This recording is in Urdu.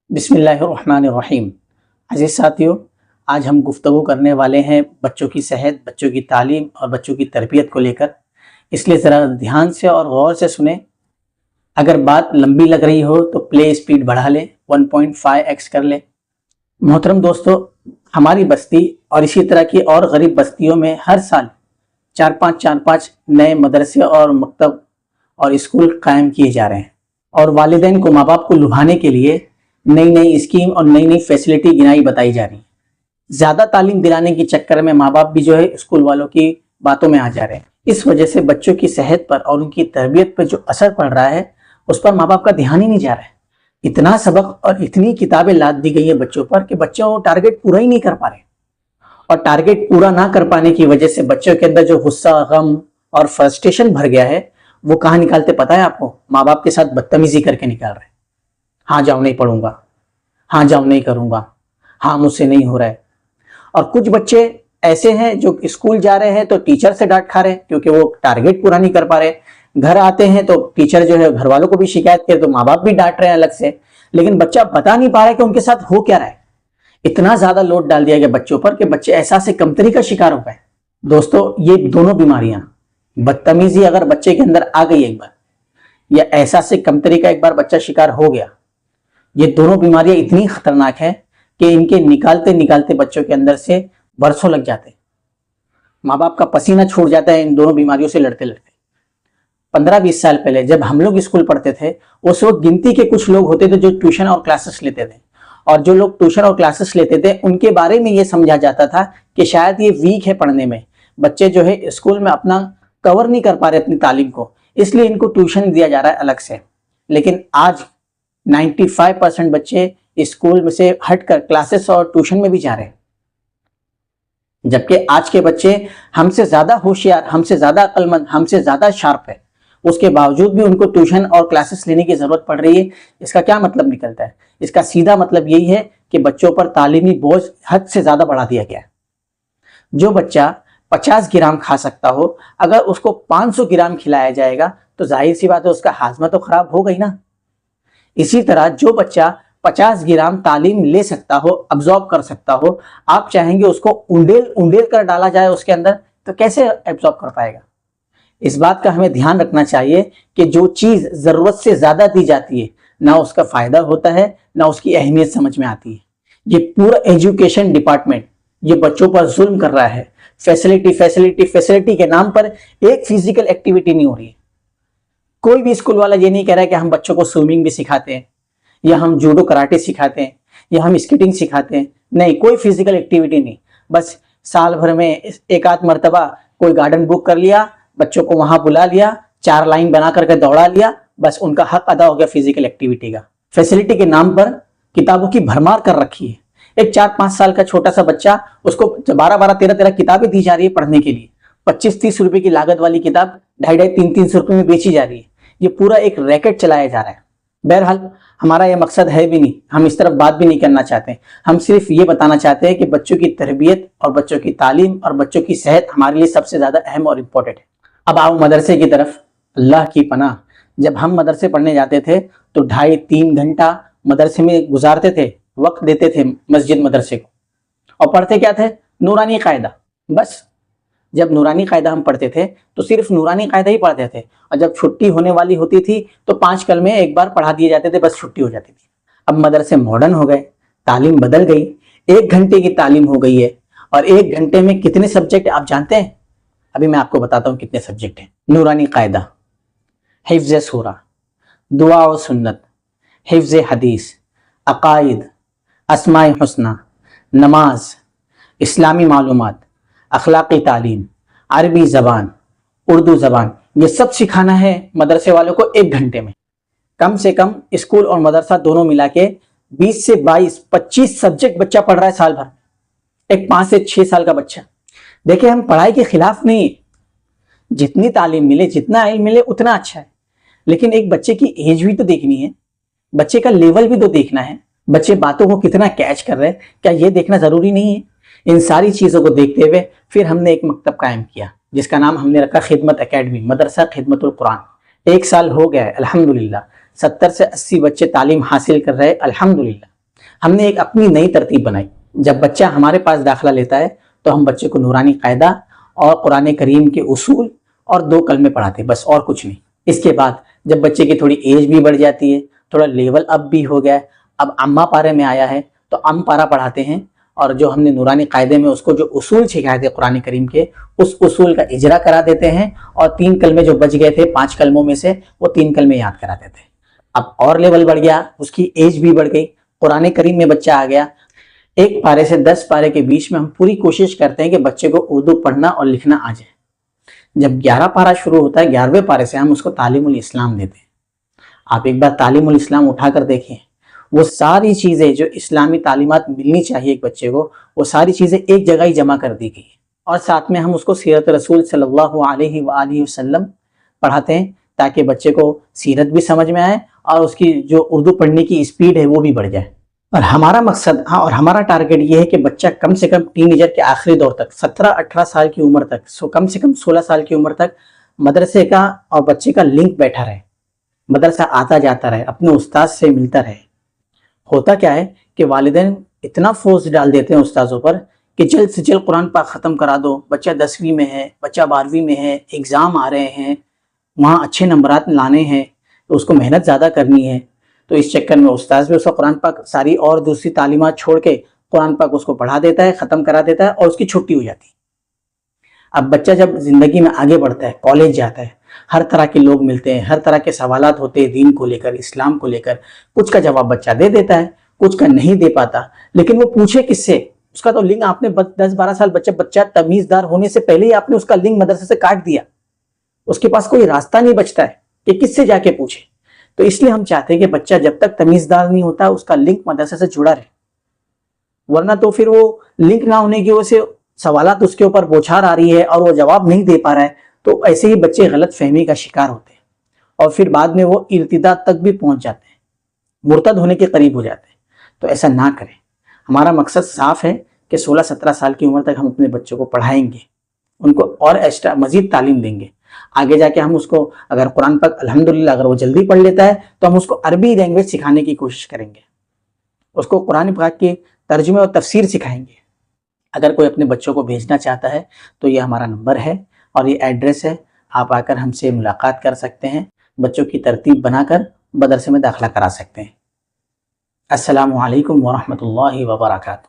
بسم اللہ الرحمن الرحیم۔ عزیز ساتھیو، آج ہم گفتگو کرنے والے ہیں بچوں کی صحت، بچوں کی تعلیم اور بچوں کی تربیت کو لے کر، اس لیے ذرا دھیان سے اور غور سے سنیں۔ اگر بات لمبی لگ رہی ہو تو پلے اسپیڈ بڑھا لیں، 1.5x کر لیں۔ محترم دوستو، ہماری بستی اور اسی طرح کی اور غریب بستیوں میں ہر سال 4-5 نئے مدرسے اور مکتب اور اسکول قائم کیے جا رہے ہیں، اور والدین کو، ماں باپ کو لبھانے کے لیے نئی اسکیم اور نئی فیسلٹی گنائی بتائی جا رہی ہیں۔ زیادہ تعلیم دلانے کے چکر میں ماں باپ بھی اسکول والوں کی باتوں میں آ جا رہے ہیں۔ اس وجہ سے بچوں کی صحت پر اور ان کی تربیت پر جو اثر پڑ رہا ہے اس پر ماں باپ کا دھیان ہی نہیں جا رہا ہے۔ اتنا سبق اور اتنی کتابیں لاد دی گئی ہیں بچوں پر کہ بچوں ٹارگٹ پورا ہی نہیں کر پا رہے، اور ٹارگٹ پورا نہ کر پانے کی وجہ سے بچوں کے اندر جو غصہ، غم اور فرسٹریشن بھر گیا ہے، وہ کہاں نکالتے پتہ ہے آپ کو؟ ماں باپ کے ساتھ بدتمیزی کر کے نکال رہے ہیں۔ ہاں جاؤ نہیں پڑھوں گا، ہاں جاؤ نہیں کروں گا، ہاں مجھ سے نہیں ہو رہا ہے۔ اور کچھ بچے ایسے ہیں جو اسکول جا رہے ہیں تو ٹیچر سے ڈانٹ کھا رہے ہیں کیونکہ وہ ٹارگٹ پورا نہیں کر پا رہے، گھر آتے ہیں تو ٹیچر گھر والوں کو بھی شکایت کرے تو ماں باپ بھی ڈانٹ رہے ہیں الگ سے، لیکن بچہ بتا نہیں پا رہا ہے کہ ان کے ساتھ ہو کیا رہا ہے۔ اتنا زیادہ لوڈ ڈال دیا گیا بچوں پر کہ بچے احساس کمتری کا شکار ہو گئے۔ دوستو، یہ دونوں بیماریاں، بدتمیزی اگر بچے کے اندر آ گئی ایک بار، یا احساس کمتری کا ایک بار بچہ شکار ہو گیا، یہ دونوں بیماریاں اتنی خطرناک ہیں کہ ان کے نکالتے بچوں کے اندر سے برسوں لگ جاتے ہیں۔ ماں باپ کا پسینہ چھوٹ جاتا ہے ان دونوں بیماریوں سے لڑتے لڑتے۔ 15-20 سال پہلے جب ہم لوگ اسکول پڑھتے تھے، اس وقت گنتی کے کچھ لوگ ہوتے تھے جو ٹیوشن اور کلاسز لیتے تھے، اور جو لوگ ٹیوشن اور کلاسز لیتے تھے ان کے بارے میں یہ سمجھا جاتا تھا کہ شاید یہ ویک ہے پڑھنے میں، بچے اسکول میں اپنا کور نہیں کر پا رہے اپنی تعلیم کو، اس لیے ان کو ٹیوشن دیا جا رہا ہے الگ سے۔ لیکن آج 95% بچے اسکول میں سے ہٹ کر کلاسز اور ٹیوشن میں بھی جا رہے ہیں، جبکہ آج کے بچے ہم سے زیادہ ہوشیار، ہم سے زیادہ عقل مند، ہم سے زیادہ شارپ ہے، اس کے باوجود بھی ان کو ٹیوشن اور کلاسز لینے کی ضرورت پڑ رہی ہے۔ اس کا کیا مطلب نکلتا ہے؟ اس کا سیدھا مطلب یہی ہے کہ بچوں پر تعلیمی بوجھ حد سے زیادہ بڑھا دیا گیا ہے۔ جو بچہ 50 گرام کھا سکتا ہو، اگر اس کو 500 گرام کھلایا جائے گا تو ظاہر سی بات ہے اس کا ہاضمہ تو خراب ہو گئی نا۔ اسی طرح جو بچہ 50 گرام تعلیم لے سکتا ہو، ابزارب کر سکتا ہو، آپ چاہیں گے اس کو انڈیل کر ڈالا جائے اس کے اندر تو کیسے ابزارب کر پائے گا؟ اس بات کا ہمیں دھیان رکھنا چاہیے کہ جو چیز ضرورت سے زیادہ دی جاتی ہے، نہ اس کا فائدہ ہوتا ہے، نہ اس کی اہمیت سمجھ میں آتی ہے۔ یہ پورا ایجوکیشن ڈپارٹمنٹ یہ بچوں پر ظلم کر رہا ہے۔ فیسلٹی کے نام پر ایک فزیکل ایکٹیویٹی نہیں ہو رہی ہے۔ کوئی بھی اسکول والا یہ نہیں کہہ رہا ہے کہ ہم بچوں کو سوئمنگ بھی سکھاتے ہیں، یا ہم جوڈو کراٹے سکھاتے ہیں، یا ہم اسکیٹنگ سکھاتے ہیں۔ نہیں، کوئی فزیکل ایکٹیویٹی نہیں، بس سال بھر میں ایک آدھ مرتبہ کوئی گارڈن بک کر لیا، بچوں کو وہاں بلا لیا، 4 لائن بنا کر کے دوڑا لیا، بس ان کا حق ادا ہو گیا فزیکل ایکٹیویٹی کا۔ فیسلٹی کے نام پر کتابوں کی بھرمار کر رکھی ہے۔ ایک 4-5 سال کا چھوٹا سا بچہ، اس کو 13 کتابیں دی جا رہی ہے پڑھنے کے لیے، 25-30 روپے کی لاگت والی کتاب 250-300 روپے میں بیچی جا رہی ہے۔ یہ پورا ایک ریکٹ چلایا جا رہا ہے۔ بہرحال ہمارا یہ مقصد ہے بھی نہیں، ہم اس طرف بات بھی نہیں کرنا چاہتے، ہم صرف یہ بتانا چاہتے ہیں کہ بچوں کی تربیت اور بچوں کی تعلیم اور بچوں کی صحت ہمارے لیے سب سے زیادہ اہم اور امپورٹنٹ ہے۔ اب آؤ مدرسے کی طرف۔ اللہ کی پناہ، جب ہم مدرسے پڑھنے جاتے تھے تو 2.5-3 گھنٹہ مدرسے میں گزارتے تھے، وقت دیتے تھے مسجد مدرسے کو، اور پڑھتے کیا تھے؟ نورانی قاعدہ۔ بس جب نورانی قاعدہ ہم پڑھتے تھے تو صرف نورانی قاعدہ ہی پڑھتے تھے، اور جب چھٹی ہونے والی ہوتی تھی تو 5 کلمے ایک بار پڑھا دیے جاتے تھے، بس چھٹی ہو جاتی تھی۔ اب مدرسے ماڈرن ہو گئے، تعلیم بدل گئی، 1 گھنٹے کی تعلیم ہو گئی ہے، اور 1 گھنٹے میں کتنے سبجیکٹ آپ جانتے ہیں؟ ابھی میں آپ کو بتاتا ہوں کتنے سبجیکٹ ہیں۔ نورانی قاعدہ، حفظ سورہ، دعا و سنت، حفظ حدیث، عقائد، اسماء حسنہ، نماز، اسلامی معلومات، اخلاقی تعلیم، عربی زبان، اردو زبان، یہ سب سکھانا ہے مدرسے والوں کو 1 گھنٹے میں۔ کم سے کم اسکول اور مدرسہ دونوں ملا کے 20 سے 22-25 سبجیکٹ بچہ پڑھ رہا ہے سال بھر، ایک 5 سے 6 سال کا بچہ۔ دیکھیں، ہم پڑھائی کے خلاف نہیں، جتنی تعلیم ملے، جتنا علم ملے اتنا اچھا ہے، لیکن ایک بچے کی ایج بھی تو دیکھنی ہے، بچے کا لیول بھی تو دیکھنا ہے، بچے باتوں کو کتنا کیچ کر رہے ہیں، کیا یہ دیکھنا ضروری نہیں ہے؟ ان ساری چیزوں کو دیکھتے ہوئے پھر ہم نے ایک مکتب قائم کیا جس کا نام ہم نے رکھا خدمت اکیڈمی، مدرسہ خدمت القرآن۔ 1 سال ہو گیا ہے، الحمدللہ 70 سے 80 بچے تعلیم حاصل کر رہے ہیں، الحمدللہ۔ ہم نے ایک اپنی نئی ترتیب بنائی. جب بچہ ہمارے پاس داخلہ لیتا ہے تو ہم بچے کو نورانی قاعدہ اور قرآن کریم کے اصول اور 2 کلمے پڑھاتے ہیں، بس اور کچھ نہیں. اس کے بعد جب بچے کی تھوڑی ایج بھی بڑھ جاتی ہے، تھوڑا لیول اپ بھی ہو گیا ہے، اب اماں پارے میں آیا ہے تو ام پارا پڑھاتے ہیں، اور جو ہم نے نورانی قاعدے میں اس کو جو اصول سکھائے تھے قرآن کریم کے، اس اصول کا اجرا کرا دیتے ہیں، اور 3 کلمے جو بچ گئے تھے 5 کلموں میں سے وہ 3 کلمے یاد کرا دیتے ہیں. اب اور لیول بڑھ گیا، اس کی ایج بھی بڑھ گئی، قرآن کریم میں بچہ آ گیا. 1 پارے سے 10 پارے کے بیچ میں ہم پوری کوشش کرتے ہیں کہ بچے کو اردو پڑھنا اور لکھنا آ جائے. جب 11 پارہ شروع ہوتا ہے، 11ویں پارے سے ہم اس کو تعلیم الاسلام دیتے ہیں. آپ ایک بار تعلیم الاسلام اٹھا کر دیکھیں، وہ ساری چیزیں جو اسلامی تعلیمات ملنی چاہیے ایک بچے کو، وہ ساری چیزیں ایک جگہ ہی جمع کر دی گئی. اور ساتھ میں ہم اس کو سیرت رسول صلی اللہ علیہ وآلہ وسلم پڑھاتے ہیں، تاکہ بچے کو سیرت بھی سمجھ میں آئے اور اس کی جو اردو پڑھنے کی اسپیڈ ہے وہ بھی بڑھ جائے. اور ہمارا مقصد اور ہمارا ٹارگٹ یہ ہے کہ بچہ کم سے کم ٹین ایجر کے آخری دور تک 17-18 سال کی عمر تک، کم سے کم 16 سال کی عمر تک مدرسے کا اور بچے کا لنک بیٹھا رہے، مدرسہ آتا جاتا رہے، اپنے استاد سے ملتا رہے. ہوتا کیا ہے کہ والدین اتنا فورس ڈال دیتے ہیں استاذوں پر کہ جلد سے جلد قرآن پاک ختم کرا دو، بچہ 10ویں میں ہے، بچہ 12ویں میں ہے، ایگزام آ رہے ہیں، وہاں اچھے نمبرات لانے ہیں تو اس کو محنت زیادہ کرنی ہے. تو اس چکر میں استاذ بھی اس کو قرآن پاک ساری اور دوسری تعلیمات چھوڑ کے قرآن پاک اس کو پڑھا دیتا ہے، ختم کرا دیتا ہے، اور اس کی چھٹی ہو جاتی ہے. اب بچہ جب زندگی میں آگے بڑھتا ہے، کالج جاتا ہے، ہر طرح کے لوگ ملتے ہیں، ہر طرح کے سوالات ہوتے ہیں دین کو لے کر، اسلام کو لے کر. کچھ کا جواب بچہ دے دیتا ہے، کچھ کا نہیں دے پاتا، لیکن وہ پوچھے کس سے؟ اس کا تو لنک آپ نے 10-12 سال بچہ تمیزدار ہونے سے پہلے ہی آپ نے اس کا لنک مدرسے سے کاٹ دیا. اس کے پاس کوئی راستہ نہیں بچتا ہے کہ کس سے جا کے پوچھے. تو اس لیے ہم چاہتے ہیں کہ بچہ جب تک تمیزدار نہیں ہوتا اس کا لنک مدرسے سے جڑا رہے، ورنہ تو پھر وہ لنک نہ ہونے کی وجہ سے سوالات اس کے اوپر بوچھار آ رہی ہے اور وہ جواب نہیں دے پا رہا ہے، تو ایسے ہی بچے غلط فہمی کا شکار ہوتے ہیں، اور پھر بعد میں وہ ارتداد تک بھی پہنچ جاتے ہیں، مرتد ہونے کے قریب ہو جاتے ہیں. تو ایسا نہ کریں. ہمارا مقصد صاف ہے کہ 16-17 سال کی عمر تک ہم اپنے بچوں کو پڑھائیں گے، ان کو اور ایکسٹرا مزید تعلیم دیں گے. آگے جا کے ہم اس کو اگر قرآن پاک الحمدللہ اگر وہ جلدی پڑھ لیتا ہے تو ہم اس کو عربی لینگویج سکھانے کی کوشش کریں گے، اس کو قرآن پاک کے ترجمے اور تفسیر سکھائیں گے. اگر کوئی اپنے بچوں کو بھیجنا چاہتا ہے تو یہ ہمارا نمبر ہے اور یہ ایڈریس ہے، آپ آ کر ہم سے ملاقات کر سکتے ہیں، بچوں کی ترتیب بنا کر مدرسے میں داخلہ کرا سکتے ہیں. السلام علیکم ورحمۃ اللہ وبرکاتہ.